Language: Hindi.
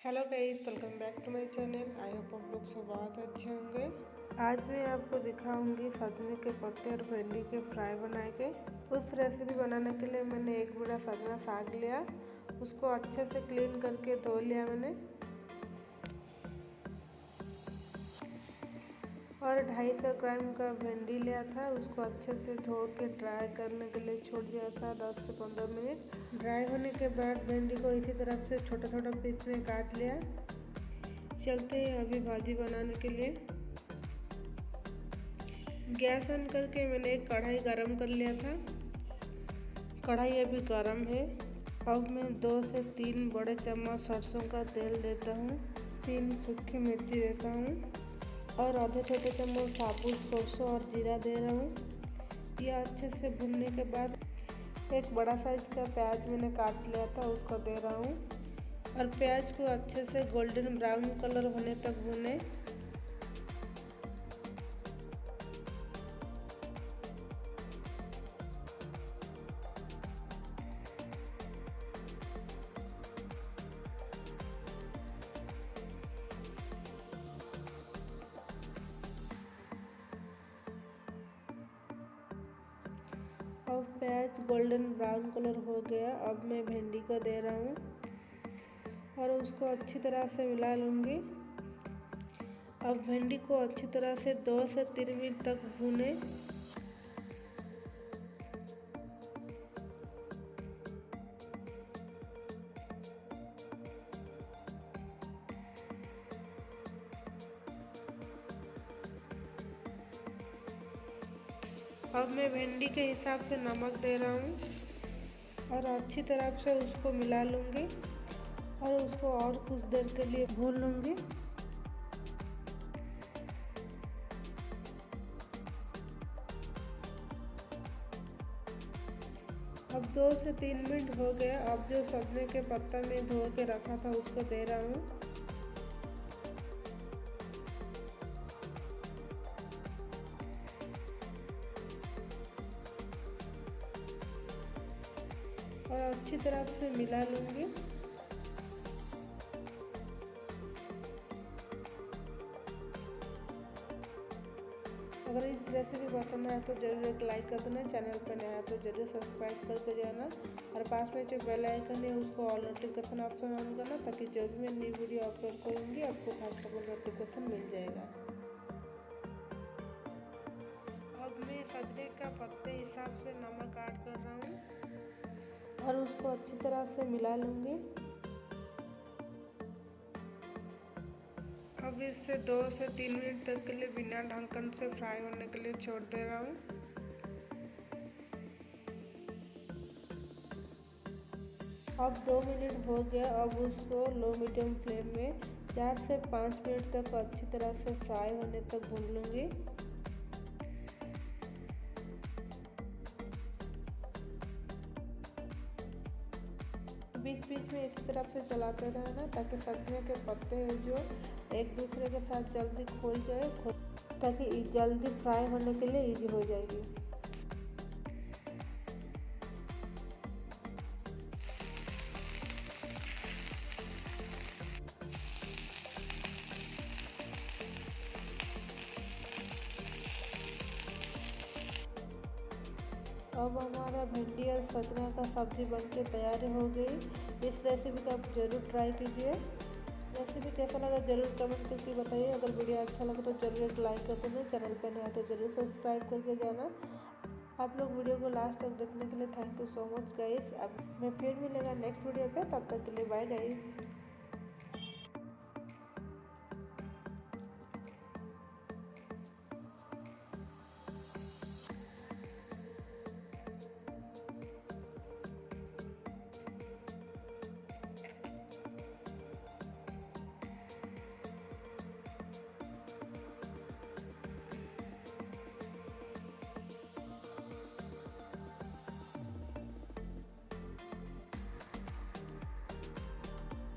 Hello guys, welcome back to my channel. I hope आप लोग सब बहुत अच्छे होंगे। आज मैं आपको दिखाऊंगी सजने के पत्ते और भिंडी के फ्राई बना के। उस रेसिपी बनाने के लिए मैंने एक बड़ा सजना साग लिया, उसको अच्छे से क्लीन करके धो लिया मैंने, और 250 ग्राम का भिंडी लिया था, उसको अच्छे से धो के ड्राई करने के लिए छोड़ दिया था 10 से 15 मिनट। ड्राई होने के बाद भिंडी को इसी तरफ से छोटा छोटा पीस में काट लिया। चलते हैं अभी भाजी बनाने के लिए। गैस ऑन करके मैंने एक कढ़ाई गरम कर लिया था। कढ़ाई अभी गरम है। अब मैं 2 से 3 बड़े चम्मच सरसों का तेल देता हूँ, 3 सूखी मिर्ची देता हूँ और आधे छोटे चम्मच साबुत सरसों और जीरा दे रहा हूँ। यह अच्छे से भुनने के बाद एक बड़ा साइज का प्याज मैंने काट लिया था, उसको दे रहा हूँ और प्याज को अच्छे से गोल्डन ब्राउन कलर होने तक भुने। अब प्याज गोल्डन ब्राउन कलर हो गया। अब मैं भिंडी को दे रहा हूँ और उसको अच्छी तरह से मिला लूँगी। अब भिंडी को अच्छी तरह से 2 से 3 मिनट तक भूने। अब मैं भिंडी के हिसाब से नमक दे रहा हूँ और अच्छी तरह से उसको मिला लूँगी और उसको और कुछ देर के लिए भून लूँगी। अब 2 से 3 मिनट हो गया। अब जो सजने के पत्ता में धो के रखा था उसको दे रहा हूँ। और अच्छी तरह से मिला लूँगी। अगर इस रेसिपी पसंद आए तो जरूर एक लाइक कर देना, चैनल पर नया है तो जरूर सब्सक्राइब करके जाना और पास में जो बेल आइकन है उसको ऑल नोटिफिकेशन ऑप्शन ऑन करना, ताकि जो भी मैं नई वीडियो अपलोड करूँगी आपको व्हाट्सएप पर नोटिफिकेशन मिल जाएगा। अब मैं सजने का पत्ते हिसाब से नमक ऐड कर रहा हूँ और उसको अच्छी तरह से मिला लूँगी। अब इसे 2 से 3 मिनट तक के लिए बिना ढक्कन से फ्राई होने के लिए छोड़ दे रहा हूँ। अब 2 मिनट हो गया। अब उसको लो मीडियम फ्लेम में 4 से 5 मिनट तक अच्छी तरह से फ्राई होने तक भून लूँगी। बीच बीच में इसी तरफ से चलाते रहना, ताकि सजने के पत्ते जो एक दूसरे के साथ जल्दी खुल जाए, ताकि जल्दी फ्राई होने के लिए इजी हो जाएगी। अब हमारा भिंडी और सजना का सब्जी बनके तैयार हो गई। इस रेसिपी को आप ज़रूर ट्राई कीजिए। रेसिपी कैसा लगा ज़रूर कमेंट करके बताइए। अगर वीडियो अच्छा लगा तो ज़रूर एक लाइक कर देना, चैनल पर नया तो ज़रूर सब्सक्राइब करके जाना। आप लोग वीडियो को लास्ट तक देखने के लिए thank you so much guys. अब मैं फिर मिलेगा नेक्स्ट वीडियो पे, तब तक के लिए बाय गाइस।